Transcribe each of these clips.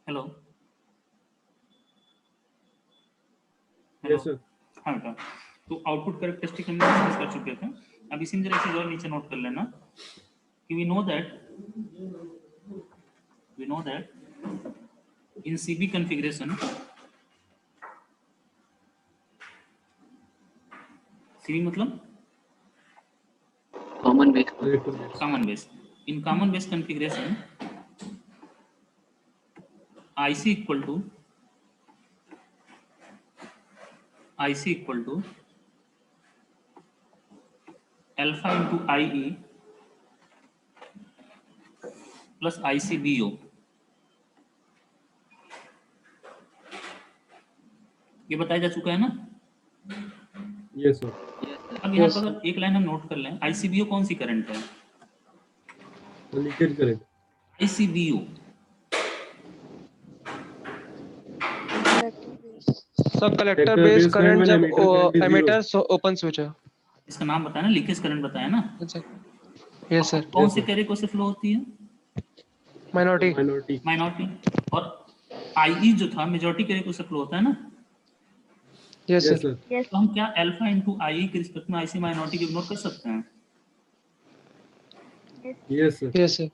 Hello hello. Yes sir. हाँ बेटा, तो आउटपुट कैरेक्टरिस्टिक हम डिस्कस कर चुके थे। अब इसी में जरा चीज और नीचे नोट कर लेना कि we know that in CB configuration, CB मतलब common base common base. In common base configuration IC equal to alpha into IE plus ICBO। ये बताया जा चुका है ना। Yes sir. अब यहाँ पर अगर एक लाइन हम नोट कर लें, ICBO कौन सी करंट है? Leakage current. ICBO सब कलेक्टर बेस करंट जब एमिटर ओपन स्विच है। इसका नाम बताया ना, लीकेज करंट बताया ना। Yes sir. कौन से कैरियर को से फ्लो होती है? माइनॉरिटी। माइनॉरिटी। और IE जो था मेजॉरिटी कैरियर को से फ्लो होता है ना। Yes sir. तो हम क्या अल्फा इंटू IE के रिस्पेक्ट में IC माइनॉरिटी को इग्नोर कर सकते हैं? Yes sir. Yes sir.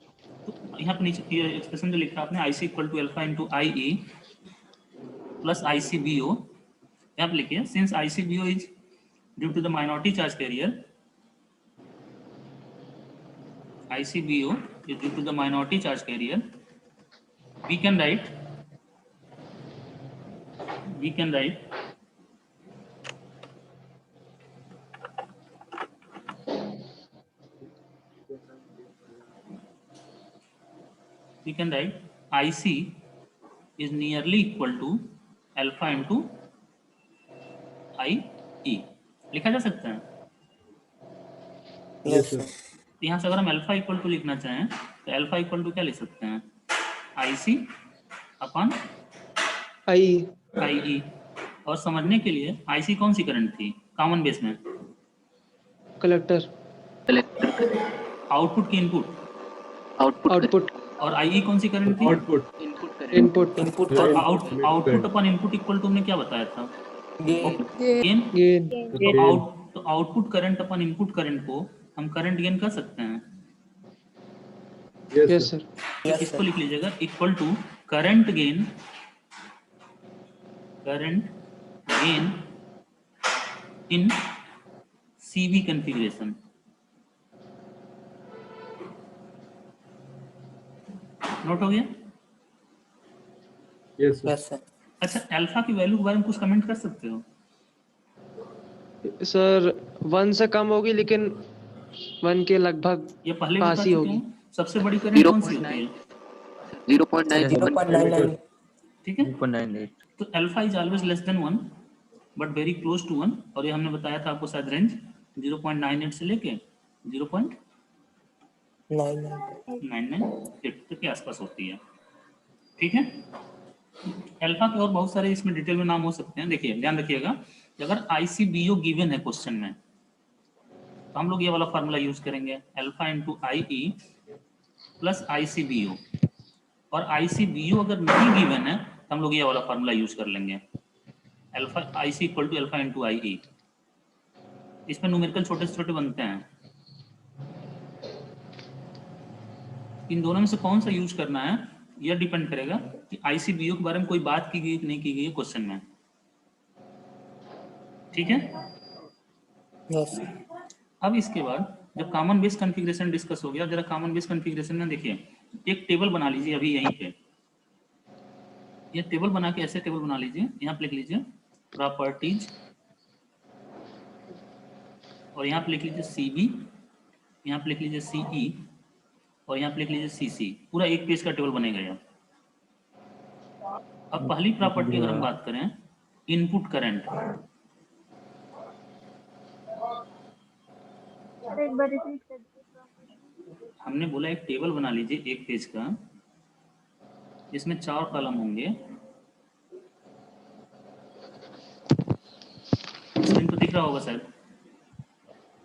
तो यहाँ पर नीचे ये एक्सप्रेशन जो लिखा आपने IC equal to alpha into IE plus ICBO, यहाँ पर लिखिए since ICBO is due to the minority charge carrier, ICBO is due to the minority charge carrier, we can write IC is nearly equal to alpha into IE। लिखा जा सकता है। Yes sir. तो यहाँ से अगर हम अल्फा इक्वल टू लिखना चाहें तो अल्फा इक्वल टू क्या लिख सकते हैं? IC अपन IE। और समझने के लिए IC कौन सी करंट थी कॉमन बेस में? कलेक्टर। आउटपुट की आउटपुट। और IE कौन सी करंट थी? इनपुट। और आउटपुट अपन इनपुट इक्वल टू हमने क्या बताया था? गेन। गेन। तो आउटपुट करंट अपन इनपुट करंट को हम करंट गेन कर सकते हैं। Yes sir. इसको लिख लीजिएगा equal to current gain in CB configuration. Note हो गया? Yes sir. अच्छा, अल्फा की वैल्यू के बारे में कुछ कमेंट कर सकते हो? सर 1 से कम होगी लेकिन 1 के लगभग ये पहले पास बता ही चुके होगी। हैं। सबसे बड़ी करंट कौन सी होती है? 0.9 ठीक है। तो alpha is always less than 1 but very close to 1, और ये हमने बताया था आपको शायद रेंज 0.98 से लेके 0.998 तक के आसपास होती है। ठीक है। अल्फा के और बहुत सारे इसमें डिटेल में नाम हो सकते हैं। देखिए ध्यान रखिएगा कि अगर ICBO गिवन है क्वेश्चन में तो हम लोग ये वाला फार्मूला यूज करेंगे alpha into IE plus ICBO। और ICBO अगर नहीं गिवन है तो हम लोग ये वाला फार्मूला यूज कर लेंगे alpha IC equal to alpha into IE। इसमें न्यूमेरिकल छोटे से छोटे बनते हैं। इन दोनों में से कौन सा यूज करना है यह डिपेंड करेगा कि ICBO के बारे में कोई बात की गई कि नहीं की गई है क्वेश्चन में। ठीक है। अब इसके बाद जब कॉमन बेस कॉन्फ़िगरेशन डिस्कस हो गया, जरा कॉमन बेस कॉन्फ़िगरेशन में देखिए एक टेबल बना लीजिए अभी यहीं पे। ये टेबल बना के ऐसे टेबल बना लीजिए, यहाँ पे लिख लीजिए प्रॉपर्टीज और यहाँ पे लिख लीजिए CB, यहाँ पे लिख लीजिए CE और यहाँ पे लिख लीजिए CC। पूरा एक पेज का टेबल बनेगा यह। अब पहली प्रॉपर्टी अगर हम बात करें इनपुट करंट, हमने बोला एक टेबल बना लीजिए एक पेज का जिसमें 4 कॉलम होंगे। स्क्रीन पर दिख रहा होगा शायद।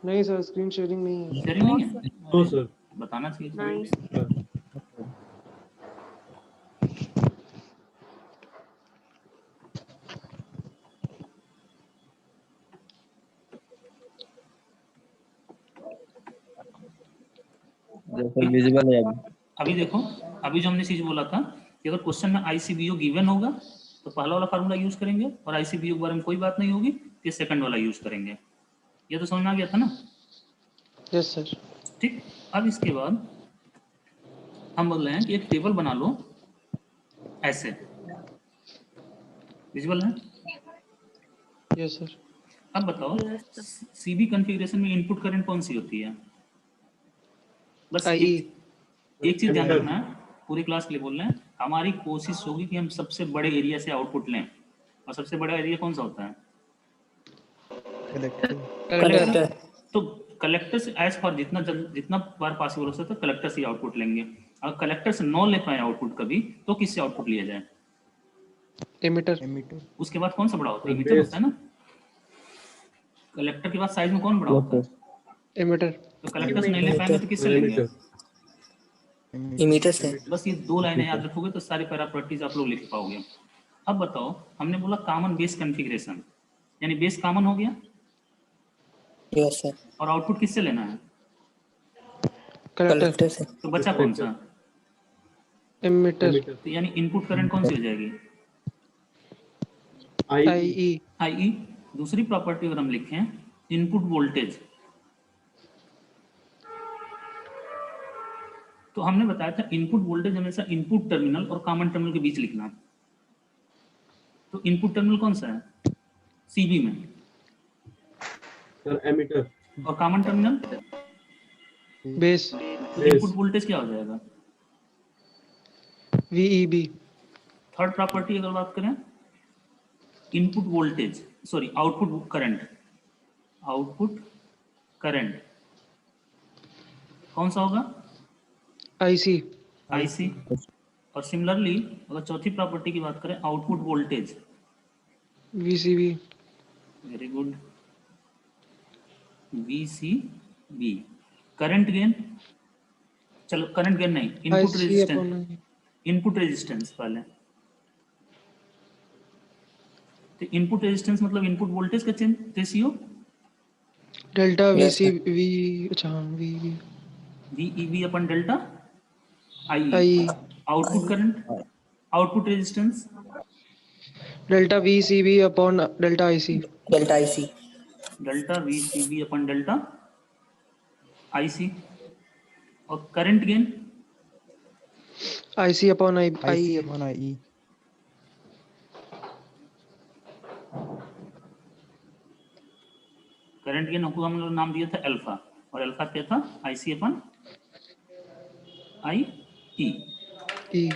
नहीं सर, स्क्रीन शेयरिंग नहीं है। शेयरिंग नहीं है? No sir. बताना चाहिए। जैसे विजिबल है अभी। अभी देखो, अभी जो हमने चीज बोला था कि अगर क्वेश्चन में आईसीबीओ गिवन होगा तो पहला वाला फार्मूला यूज करेंगे, और आईसीबीओ के बारे में कोई बात नहीं होगी तो सेकंड वाला यूज करेंगे। ये तो समझ में आ गया था ना? Yes sir. ठीक। अब इसके बाद हम बोल रहे हैं कि एक टेबल बना लो ऐसे, विजुअल है? Yes sir. अब बताओ सीबी कॉन्फ़िगरेशन में इनपुट करंट कौन सी होती है? बस आई एक चीज ध्यान Emitter. रखना है, पूरी क्लास के लिए बोल रहे हैं, हमारी कोशिश होगी कि हम सबसे बड़े एरिया से आउटपुट लें, और सबसे बड़ा एरिया कौन सा होता है? कलेक्टर। तो कलेक्टर से एज पर जितना बार पॉसिबल हो सकता है कलेक्टर से आउटपुट लेंगे। अगर कलेक्टर से नॉन ले पाए आउटपुट कभी, तो किससे आउटपुट लिया जाए? एमिटर। उसके बाद कौन सा बड़ा होता है? Sir, meter base. होता है ना। कलेक्टर के बाद साइज में कौन बड़ा होता है? एमिटर। तो कलेक्टर से नहीं ले पाएंगे तो किससे लेंगे? Emitter. इमीटर से। बस ये दो लाइनें याद रखोगे तो सारे पैरा प्रॉपर्टीज आप लोग लिख पाओगे। अब बताओ, हमने बोला कॉमन बेस कॉन्फ़िगरेशन, यानी बेस कॉमन हो गया, यस सर। और आउटपुट किससे लेना है? कलेक्टर। कलेक्टर से। तो बचा कौन सा? एमिटर। Emitter. तो यानी इनपुट करंट कौन सी हो जाएगी? IE. आई आई। दूसरी प्रॉपर्टी अगर हम लिखें, इनपुट वोल्टेज, तो हमने बताया था इनपुट वोल्टेज हमेशा इनपुट टर्मिनल और कॉमन टर्मिनल के बीच लिखना। तो इनपुट टर्मिनल कौन सा है सीबी में? Sir, emitter. और कॉमन टर्मिनल? बेस। तो इनपुट वोल्टेज क्या हो जाएगा? वीईबी। थर्ड प्रॉपर्टी अगर बात करें, input voltage, sorry output current, output current कौन सा होगा? आईसी। आईसी। और सिमिलरली अगर चौथी प्रॉपर्टी की बात करें, output voltage, VCB. Very good, VCB. Current gain, चलो करंट गेन नहीं, input IC resistance, upon input resistance पहले। तो इनपुट रेजिस्टेंस मतलब इनपुट वोल्टेज का change ratio, delta Yes, sir. VCB. अच्छा हाँ VB. VEB upon delta I. I output current, output resistance, delta VCB upon delta IC. Delta IC. Delta VCB upon delta IC. और current gain, IC upon I IC upon IE. Current gain को हम लोग नाम दिया था alpha, और alpha क्या था? आईसी अपन आई ई। ई।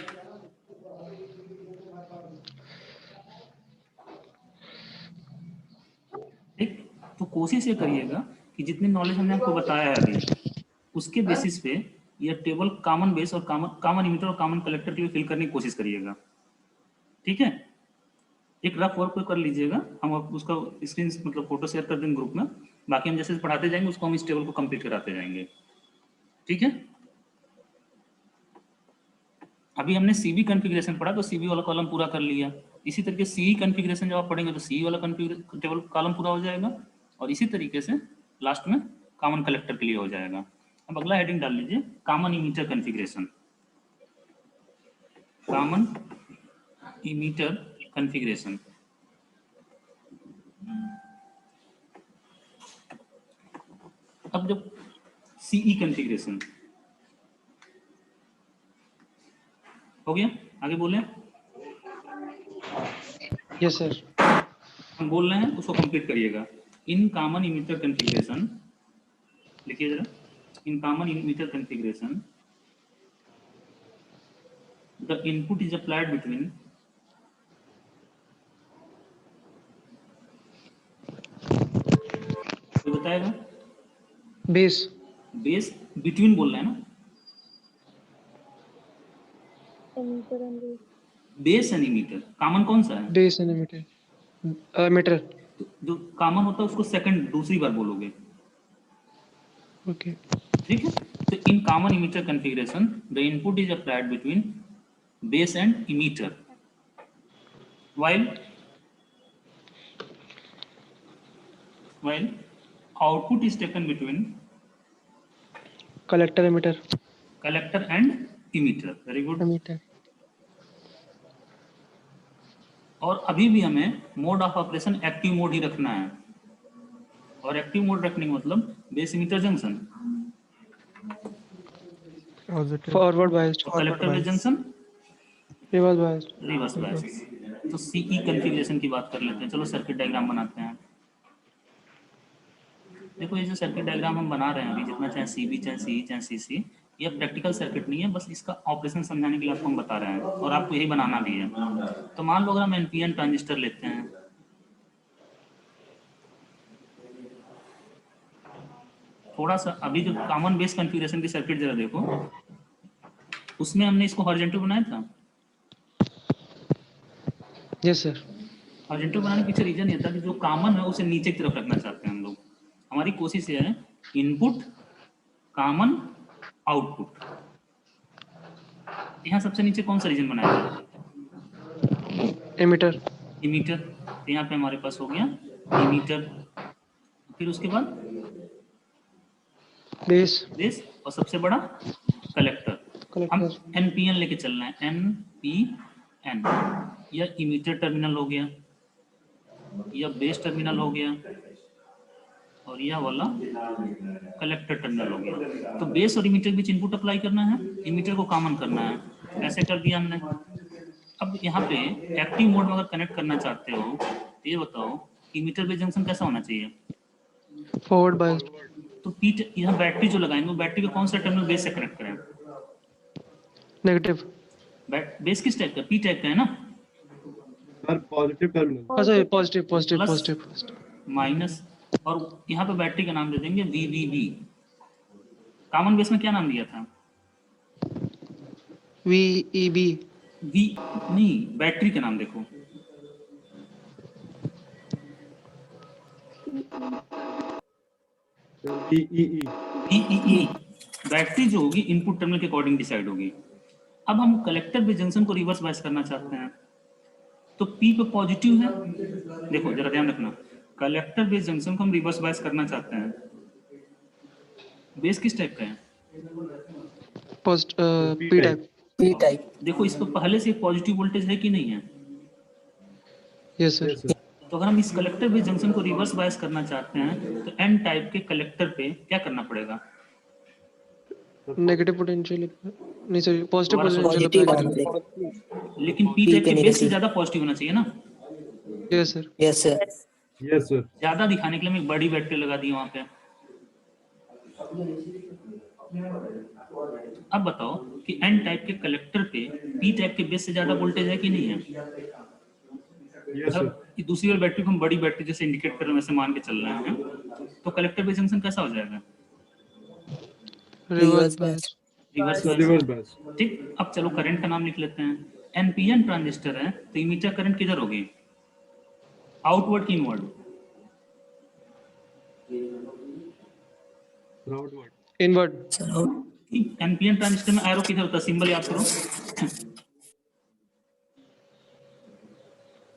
ठीक। तो कोशिश ये करिएगा कि जितनी नॉलेज हमने आपको बताया है अभी, उसके बेसिस पे ये टेबल कॉमन बेस और कॉमन इमीटर और कॉमन कलेक्टर के लिए फिल करने की कोशिश करिएगा। ठीक है, एक रफ वर्क कर लीजिएगा, हम उसका स्क्रीन मतलब फोटो शेयर कर देंगे ग्रुप में। बाकी हम जैसे पढ़ाते जाएंगे उसको हम इस टेबल को कंप्लीट कराते जाएंगे। ठीक है, अभी हमने सीबी कॉन्फ़िगरेशन पढ़ा तो सीबी वाला कॉलम पूरा कर लिया। इसी तरीके सीई कॉन्फ़िगरेशन जब आप पढ़ेंगे तो सी वाला टेबल कॉलम पूरा हो जाएगा, और इसी तरीके से लास्ट में कॉमन कलेक्टर के लिए हो जाएगा। अब अगला हेडिंग डाल लीजिए, common emitter configuration. Common emitter configuration. अब जब सीई कॉन्फ़िगरेशन हो गया, आगे बोले। Yes sir. हम बोल रहे हैं उसको कंप्लीट करिएगा। इन कॉमन इमीटर कॉन्फ़िगरेशन लिखिए जरा, इन common emitter configuration the input is applied between कोई बताएगा? बेस। बेस बिटवीन बोल रहे हैं ना, बेस एंड इमीटर। कॉमन कौन सा है? Base and emitter. एमिटर। तो जो कॉमन होता है उसको सेकंड दूसरी बार बोलोगे। ओके। ठीक है, तो in common emitter configuration the input is applied between base and emitter while output is taken between collector emitter. Collector and emitter, very good. emitter, और अभी भी हमें mode of operation active mode ही रखना है, और एक्टिव मोड रखने का मतलब base emitter junction forward biased, और collector base junction reverse biased, reverse bias. तो सीई कॉन्फ़िगरेशन की बात कर लेते हैं। चलो सर्किट डायग्राम बनाते हैं। देखो ये जो सर्किट डायग्राम हम बना रहे हैं अभी, जितना चाहे सीबी चाहे सीई चाहे सीसी, ये प्रैक्टिकल सर्किट नहीं है, बस इसका ऑपरेशन समझाने के लिए आपको हम बता रहे हैं, और आपको यही बनाना भी है। तो मान लो अगर हम एनपीएन ट्रांजिस्टर लेते हैं, थोड़ा सा अभी जो कॉमन बेस कॉन्फ़िगरेशन की सर्किट जरा देखो, उसमें हमने इसको हॉरिजॉन्टल बनाया था। yes sir, हॉरिजॉन्टल बनाने के पीछे रीजन ये था कि जो कॉमन है उसे नीचे की तरफ रखना चाहते हैं हम लोग। हमारी कोशिश ये है इनपुट कॉमन आउटपुट। यहाँ सबसे नीचे कौन सा रीजन बनाया था? emitter, emitter. तो यहाँ पे हमारे पास हो गया इमीटर, फिर उसके बाद base, बेस, और सबसे बड़ा कलेक्टर। हम collector, एनपीएन लेके चलना है, एनपीएन। यह इमीटर टर्मिनल हो गया, यह बेस टर्मिनल हो गया, और यह वाला कलेक्टर टर्मिनल हो गया। तो बेस और इमीटर के बीच इनपुट अप्लाई करना है, इमीटर को कॉमन करना है, ऐसे कर दिया हमने। अब यहाँ पे एक्टिव मोड में अगर कनेक्ट करना चाहते हो तो ये बताओ इमीटर बेस जंक्शन कैसा होना चाहिए? forward biased, तो पी, यहाँ बैटरी जो लगाएंगे वो बैटरी का कौन सा टर्मिनल बेस से कनेक्ट करें? negative, बेस किस टाइप का? पी टाइप का है ना, sir positive terminal. oh sorry, positive, positive, plus positive, positive, minus, और यहाँ पे बैटरी का नाम दे देंगे वीवीबी। कॉमन बेस में क्या नाम दिया था? VEB, वी नहीं, बैटरी का नाम देखो, ईई। वीईई। बैटरी जो होगी इनपुट टर्मिनल के अकॉर्डिंग डिसाइड होगी। अब हम कलेक्टर बेस जंक्शन को रिवर्स बायस करना चाहते हैं, तो पी पे पॉजिटिव है। देखो जरा ध्यान रखना, कलेक्टर बेस जंक्शन को हम रिवर्स बायस करना चाहते हैं। बेस किस टाइप का है? P type, P type. देखो इस पर पहले से पॉजिटिव वोल्टेज है कि नहीं है? yes sir, yes sir. तो अगर हम इस कलेक्टर बेस जंक्शन को रिवर्स बायस करना चाहते हैं तो एन टाइप के कलेक्टर पे क्या करना पड़ेगा? negative potential, नहीं sorry, positive दोबारा सोचो। potential Positive apply होना करेंगे, चाहिए. लेकिन पी P टाइप पे के बेस से negative. ज्यादा पॉजिटिव होना चाहिए ना। yes sir, Yes sir. Yes sir. ज्यादा दिखाने के लिए मैं एक बड़ी बैटरी लगा दी वहां पे। अब बताओ कि एन टाइप के कलेक्टर पे पी टाइप के बेस से ज्यादा वोल्टेज है कि नहीं है? Yes sir. अब ये दूसरी वाली बैटरी को हम बड़ी बैटरी जैसे इंडिकेट कर रहे हैं वैसे मान के चल रहे हैं, तो कलेक्टर बेस जंक्शन कैसा हो जाएगा? reverse Reverse biased, bias. Reverse reverse bias. Bias. ठीक, अब चलो करंट का नाम लिख लेते हैं। एनपीएन ट्रांजिस्टर है तो इमीटर करंट किधर होगी? आउटवर्ड की inward? Outward. inward, Sir, out. NPN transistor में एरो किधर होता है? सिंबल याद करो।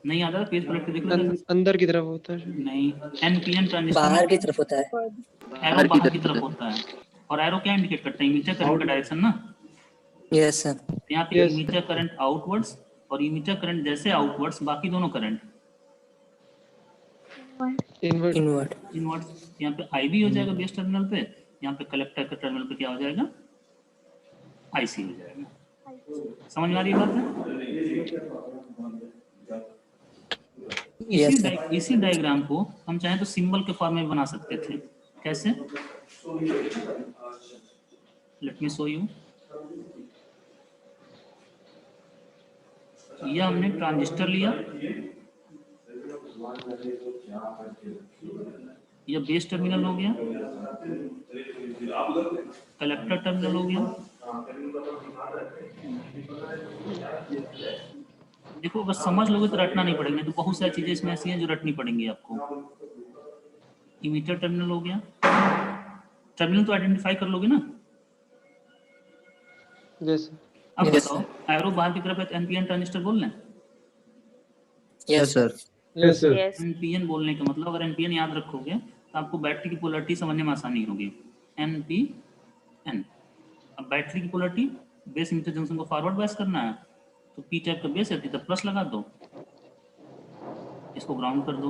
नहीं याद आ रहा? पेज पलट के देख लो जरा। अंदर की तरफ होता है, नहीं, एनपीएन ट्रांजिस्टर बाहर में की तरफ होता है. एरो बाहर की तरफ होता है, और एरो क्या इंडिकेट करता है? इमीटर करंट का डायरेक्शन ना। Yes sir. तो यहाँ पे Yes. इमीटर करंट आउटवर्ड्स और इमीटर करंट जैसे आउटवर्ड्स, बाकी दोनों करंट inward, Inward. इनवर्ड्स। यहाँ पे आईबी हो जाएगा बेस टर्मिनल पे, यहाँ पे कलेक्टर के टर्मिनल पे क्या हो जाएगा? आईसी हो जाएगा। समझ में आ रही है बात है? Yes sir. इसी डायग्राम को हम चाहें तो सिंबल के फॉर्म में बना सकते थे। कैसे? Let me show you. यह हमने ट्रांजिस्टर लिया, यह बेस टर्मिनल हो गया, कलेक्टर टर्मिनल हो गया। देखो बस समझ लोगे तो रटना नहीं पड़ेगा, नहीं तो बहुत सारी चीजें इसमें ऐसी हैं जो रटनी पड़ेंगी आपको। इमीटर टर्मिनल हो गया, टर्मिनल तो आइडेंटिफाई कर लोगे ना। yes sir, अब Yes, बताओ एरो बाहर की तरफ है तो एनपीएन ट्रांजिस्टर बोल लें। Yes sir. Yes sir. NPN बोलने का मतलब अगर एनपीएन याद रखोगे तो आपको बैटरी की पोलरिटी समझने में आसानी होगी। एनपीएन अब बैटरी की पोलरिटी बेस इमिटर जंक्शन को फॉरवर्ड बायस करना है, तो पी टाइप का बेस है तो प्लस लगा दो, इसको ग्राउंड कर दो,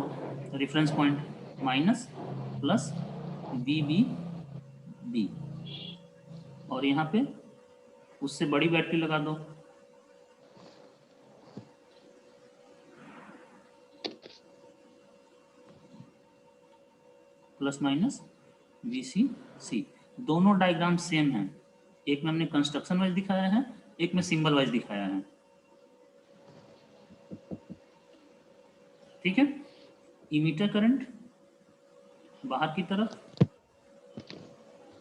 reference point minus plus B B B, और यहाँ पे उससे बड़ी बैटरी लगा दो, plus minus V C C. दोनों डायग्राम सेम हैं, एक में हमने कंस्ट्रक्शन वाइज दिखाया है, एक में सिंबल वाइज दिखाया है, ठीक है। इमीटर करंट बाहर की तरफ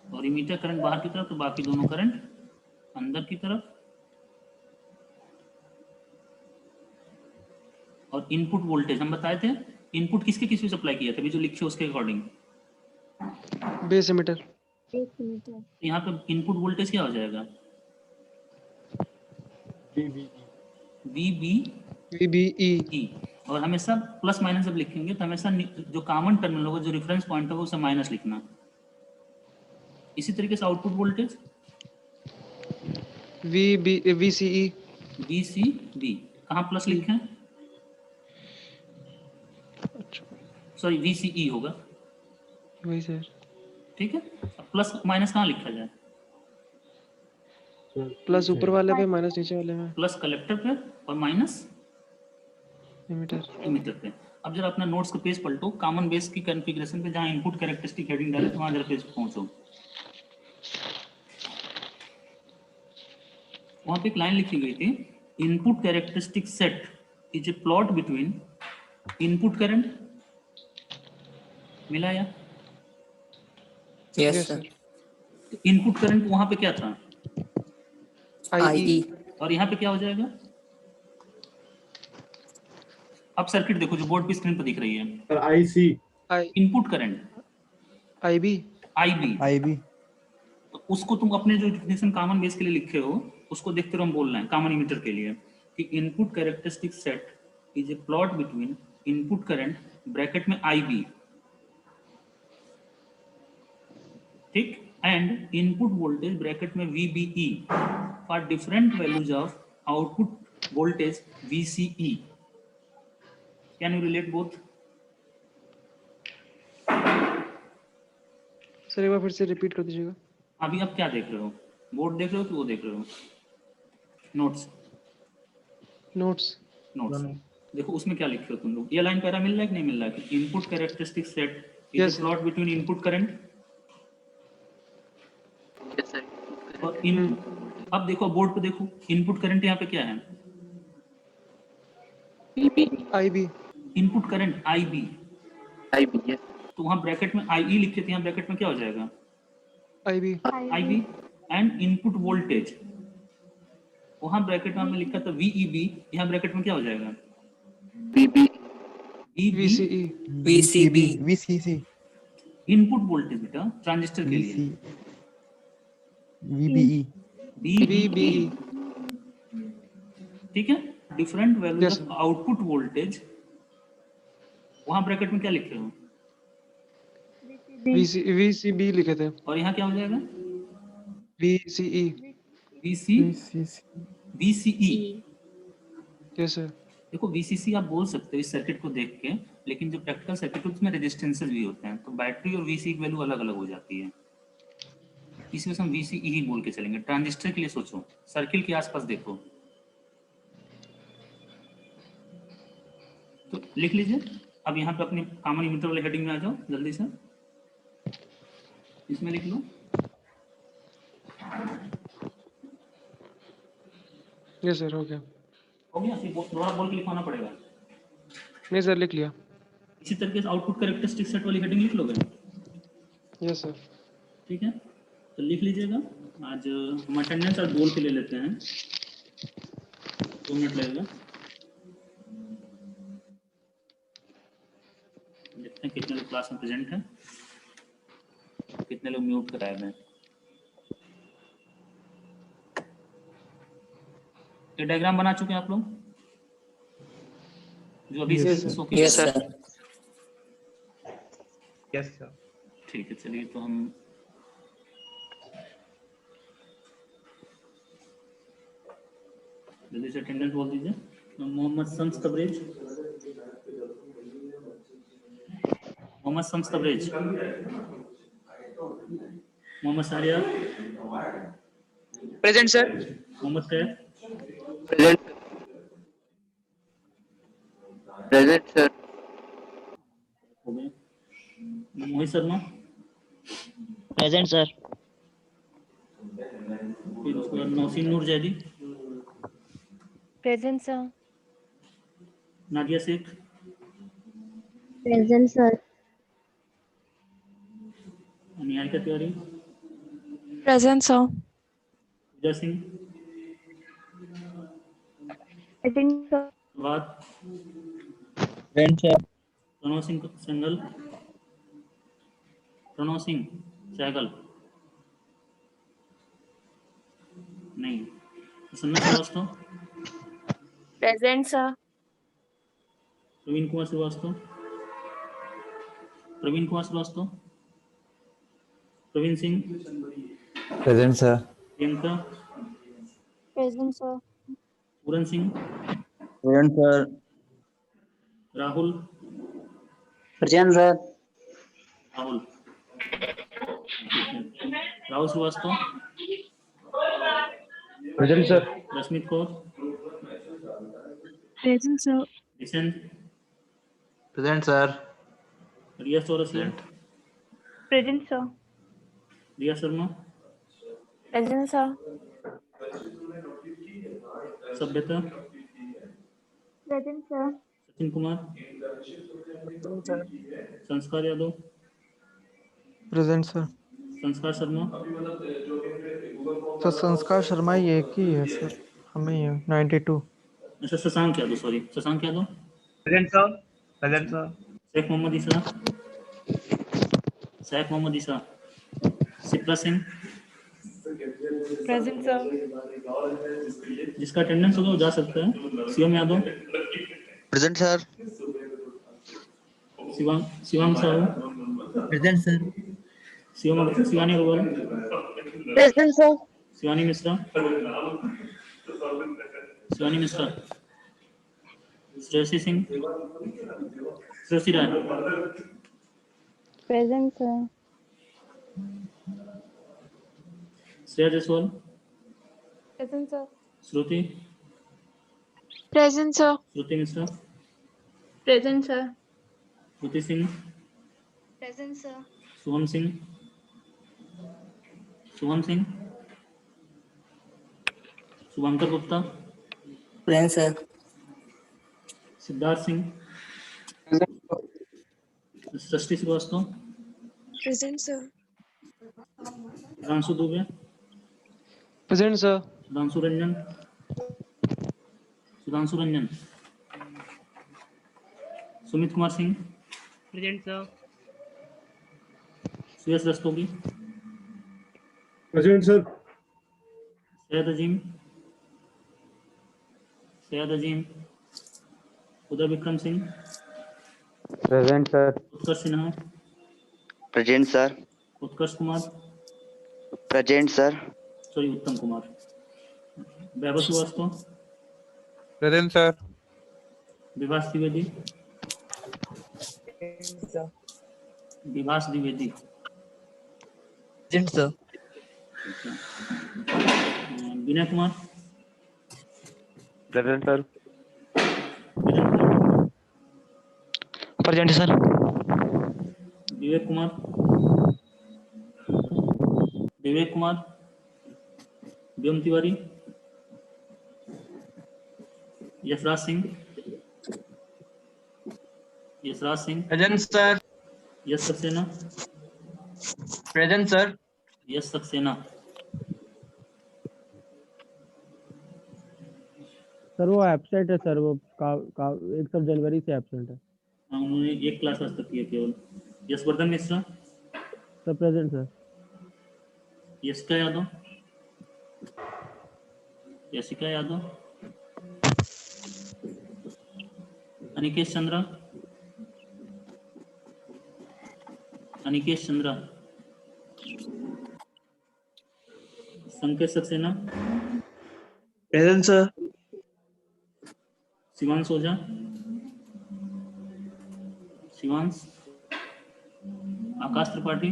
और इमीटर करंट बाहर की तरफ, तो बाकी दोनों करंट अंदर की तरफ, और इनपुट वोल्टेज हम बताए थे, इनपुट किसके किस पे अप्लाई किया था, अभी जो लिखे उसके अकॉर्डिंग, बेस एमिटर। यहाँ पे इनपुट वोल्टेज क्या हो जाएगा, वी बी VBE। ई, और हमेशा प्लस माइनस जब लिखेंगे तो हमेशा जो कॉमन टर्मिनल होगा, जो रेफरेंस पॉइंट होगा, उसे माइनस लिखना। इसी तरीके से output voltage VCE। V C B, कहाँ प्लस लिखें, सॉरी वी सी ई होगा, वही सर। ठीक है। अब प्लस माइनस कहाँ लिखा जाए, प्लस ऊपर वाले पे, माइनस नीचे वाले में। प्लस कलेक्टर पे और माइनस एमिटर। इमीटर पे। अब जरा अपना नोट्स का पेज पलटो, कॉमन बेस की कॉन्फ़िगरेशन पे जहाँ इनपुट कैरेक्टरिस्टिक हेडिंग डाले तो वहाँ जरा पेज पहुँचो, वहाँ पे एक लाइन लिखी गई थी, input characteristic set is a plot between input current, मिला या Yes, sir. इनपुट करंट वहाँ पे क्या था, IE. और यहाँ पे क्या हो जाएगा, अब सर्किट देखो जो बोर्ड पे स्क्रीन पर दिख रही है, sir IC input current IB। IB, तो उसको तुम अपने जो डेफिनेशन कॉमन बेस के लिए लिखे हो उसको देखते रहो, हम बोल रहे हैं कॉमन इमीटर के लिए कि input characteristic set is a plot between input current bracket में IB, ठीक, एंड इनपुट वोल्टेज ब्रैकेट में VBE for different values of output voltage VCE। Can you relate both? Sir एक बार फिर से रिपीट कर दीजिएगा। अभी आप क्या देख रहे हो, बोर्ड देख रहे हो कि वो देख रहे हो, नोट्स नोट्स। देखो उसमें क्या लिखे हो तुम लोग, ये लाइन पैरा मिल रहा है कि नहीं मिल रहा है कि input characteristic set is plot between input current और इन, अब देखो बोर्ड पे देखो, इनपुट करंट यहाँ पे क्या है, IB। इनपुट करंट IB, तो वहाँ ब्रैकेट में IE लिखे थे, यहाँ ब्रैकेट में क्या हो जाएगा, IB, एंड इनपुट वोल्टेज वहाँ ब्रैकेट में हमने लिखा था VEB, यहाँ ब्रैकेट में क्या हो जाएगा, VCE। इनपुट वोल्टेज बेटा ट्रांजिस्टर के लिए VBE, ठीक है। Different values of output voltage, वहां ब्रैकेट में क्या लिखे हो, VCB लिखे थे, और यहाँ क्या हो जाएगा, VCE। VCE। Yes sir. देखो VCC आप बोल सकते हो इस सर्किट को देख के, लेकिन जो प्रैक्टिकल सर्किट उसमें रेजिस्टेंसेस भी होते हैं, तो बैटरी और VC की वैल्यू अलग अलग हो जाती है, इसमें हम VCE ही बोल के चलेंगे। ट्रांजिस्टर के लिए सोचो, सर्किल के आसपास देखो, तो लिख लीजिए। अब यहाँ पे अपने कॉमन इमीटर वाले हेडिंग में आ जाओ जल्दी से, इसमें लिख लो, यस सर, हो गया। हो गया, फिर दोबारा बोल के लिखवाना पड़ेगा। नहीं सर, लिख लिया। इसी तरीके से आउटपुट कैरेक्टरिस्टिक सेट वाली हेडिंग लिख लोगे, यस सर। ठीक है, तो लिख लीजिएगा। आज हम अटेंडेंस और बोल के ले लेते हैं, 2 मिनट लगेगा, देखते हैं कितने लोग क्लास में प्रेजेंट हैं, कितने लोग म्यूट कराए हुए हैं। ये डायग्राम बना चुके हैं आप लोग जो अभी शो किया? Yes, sir. Yes sir. ठीक है, चलिए तो हम जल्दी से अटेंडेंस बोल दीजिए। Mohammad Shams Tabrez, Mohammad Shams Tabrez, Mohammad Shahriar, Present, sir. Mohammad Kaif, Present. Present, sir. हो गए। Mohit Sharma, Present, sir. फिर उसके बाद नौसीन नूर Zaidi, Present, sir. Nadia Sheikh, Present, sir. Niharika Tiwari, Present, sir. पूजा सिंह, Present, sir. प्रभात, Present, sir. प्रणव सिंह सेंगल, प्रणव सिंह सहगल, नहीं, Prasanna Srivastava, Present, sir. Praveen Kumar Srivastava, Praveen Kumar Srivastava, Praveen Singh, Present, sir. Priyanka, Present, sir. Puran Singh, Present, sir. Rahul, Present, sir. Rahul, Rahul Srivastava, Present, sir. Rashmit Kaur, Present, sir. Dishan, Present, sir. रिया Chaurasia, Present, sir. Riya Sharma, Present, sir. सभ्यता, Present, sir. Sachin Kumar, संस्कार Yadav, present sir. संस्कार Sharma, sir संस्कार शर्मा ही एक ही है sir, हमें ही है 92। अच्छा Shashank Yadav, sorry Shashank Yadav, Present, sir. Present, sir. Sheikh Mohammad Isa, Sheikh Mohammad Isa, Sipra Singh, Present, sir. जिसका अटेंडेंस होगा वो जा सकता है, Shivam Yadav, Present, sir. Shivang Sahu, Present, sir. Shivani Agarwal, Present, sir. Shivani Mishra, Shivani Mishra, Shreyasi Singh, Shreyasi Rai, Present, sir. Shreya Jaiswal, Present, sir. Shruti, Present, sir. Shruti Mishra, Present, sir. Shruti Singh, Present, sir. Shubham Singh, Shubham Singh, Shubhankar Gupta, Present, sir. Siddharth Singh, Srishti Srivastava, Present, sir. Ranshu Dubey, Present, sir. Sudhanshu Ranjan, Sudhanshu Ranjan, Sumit Kumar Singh, Present, sir. Suyash Rastogi, Present, sir. Syed Azim, Syed Azim, Uday Vikram Singh, Present, sir. Utkarsh Sinha, Present, sir. Utkarsh Kumar, Present, sir. Sorry Uttam Kumar, Vaibhav Srivastava, present sir. Vibhas Dwivedi, Vibhas Dwivedi, Present, sir. Vinay Kumar, Present, sir. Vinay Kumar, Present, sir. Vivek Kumar, Vivek Kumar, व्योम Tiwari, Yashraj Singh, Yashraj Singh, Present, sir. यश Saxena, Present, sir. यश Saxena, sir वो absent है sir, वो एक सब जनवरी से absent है हाँ, उन्होंने एक क्लास आज तक किया केवल। Yashvardhan Mishra, sir. Present sir. Yashika Yadav, Yashika Yadav, Anikesh Chandra, Anikesh Chandra, Sanket Saksena, Present, sir. Shivansh Ojha, Shivansh, Akash Tripathi,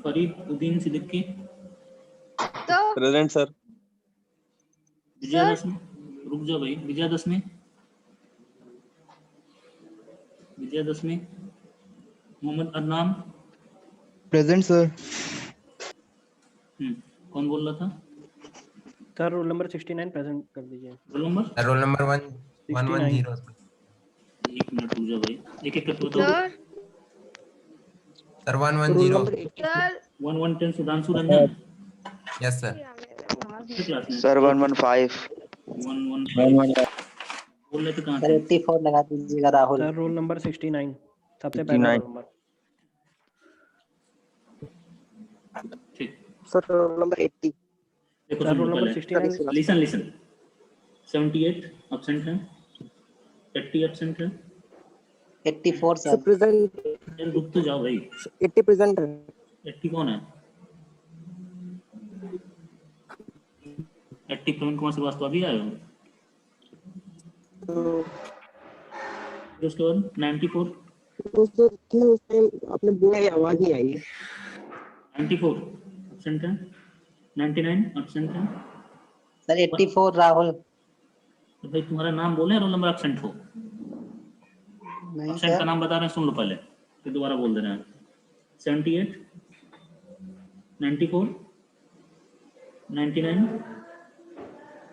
Farid Uddin Siddiqui, present sir. Vijayadashami, रुक जाओ भाई, विजयादशमी, विजयादशमी, मोहम्मद अदनान, प्रेजेंट सर। कौन बोल रहा था? सर रोल नंबर 69 प्रेजेंट कर दीजिए। Roll number? Roll number 110। एक मिनट रुक जाओ भाई, एक एक करके बताओ। Sir 110। Sir 1110 Sudhanshu Ranjan, yes sir. किस क्लास में? सर 115। 115 बोल रहे थे कहाँ सर से? 84 लगा दीजिएगा राहुल। सर रोल नंबर 69 सबसे पहला रोल नंबर। ठीक, सर रोल नंबर 80। देखो सर रोल सुनो नंबर पहले, 69 लिसन लिसन, 78 एब्सेंट है, 80 एब्सेंट है, 84 सर प्रेजेंट। यार रुक तो जाओ भाई, 80 प्रेजेंट है। 80 कौन है? 80 प्रवीण कुमार श्रीवास्तव अभी आए हो? फिर उसके बाद 94, आपने बोला आवाज नहीं आई। 94 एब्सेंट है, 99 एब्सेंट है। सर 84 राहुल। तो भाई तुम्हारा नाम बोले रोल नंबर एब्सेंट हो, नहीं एब्सेंट का सर नाम बता रहे हैं, सुन लो पहले, फिर दोबारा बोल दे रहे हैं। 78, 94, 99,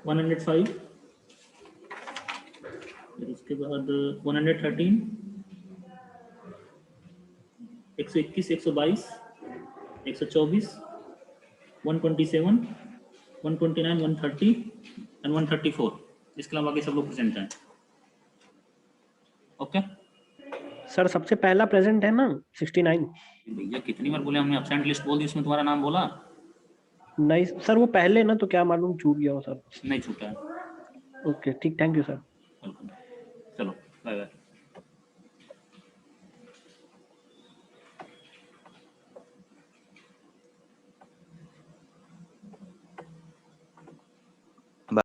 105, फिर उसके बाद 113, 121, 122, 124, 127, 129, 130 एंड 134। इसके अलावा बाकी सब लोग प्रेजेंट हैं। ओके सर सबसे पहला प्रेजेंट है ना 69। भैया कितनी बार बोले हमने, एब्सेंट लिस्ट बोल दी, उसमें तुम्हारा नाम बोला नहीं सर वो पहले ना, तो क्या मालूम छूट गया हो सर। नहीं छूटा है। ओके ठीक, थैंक यू सर। वेलकम।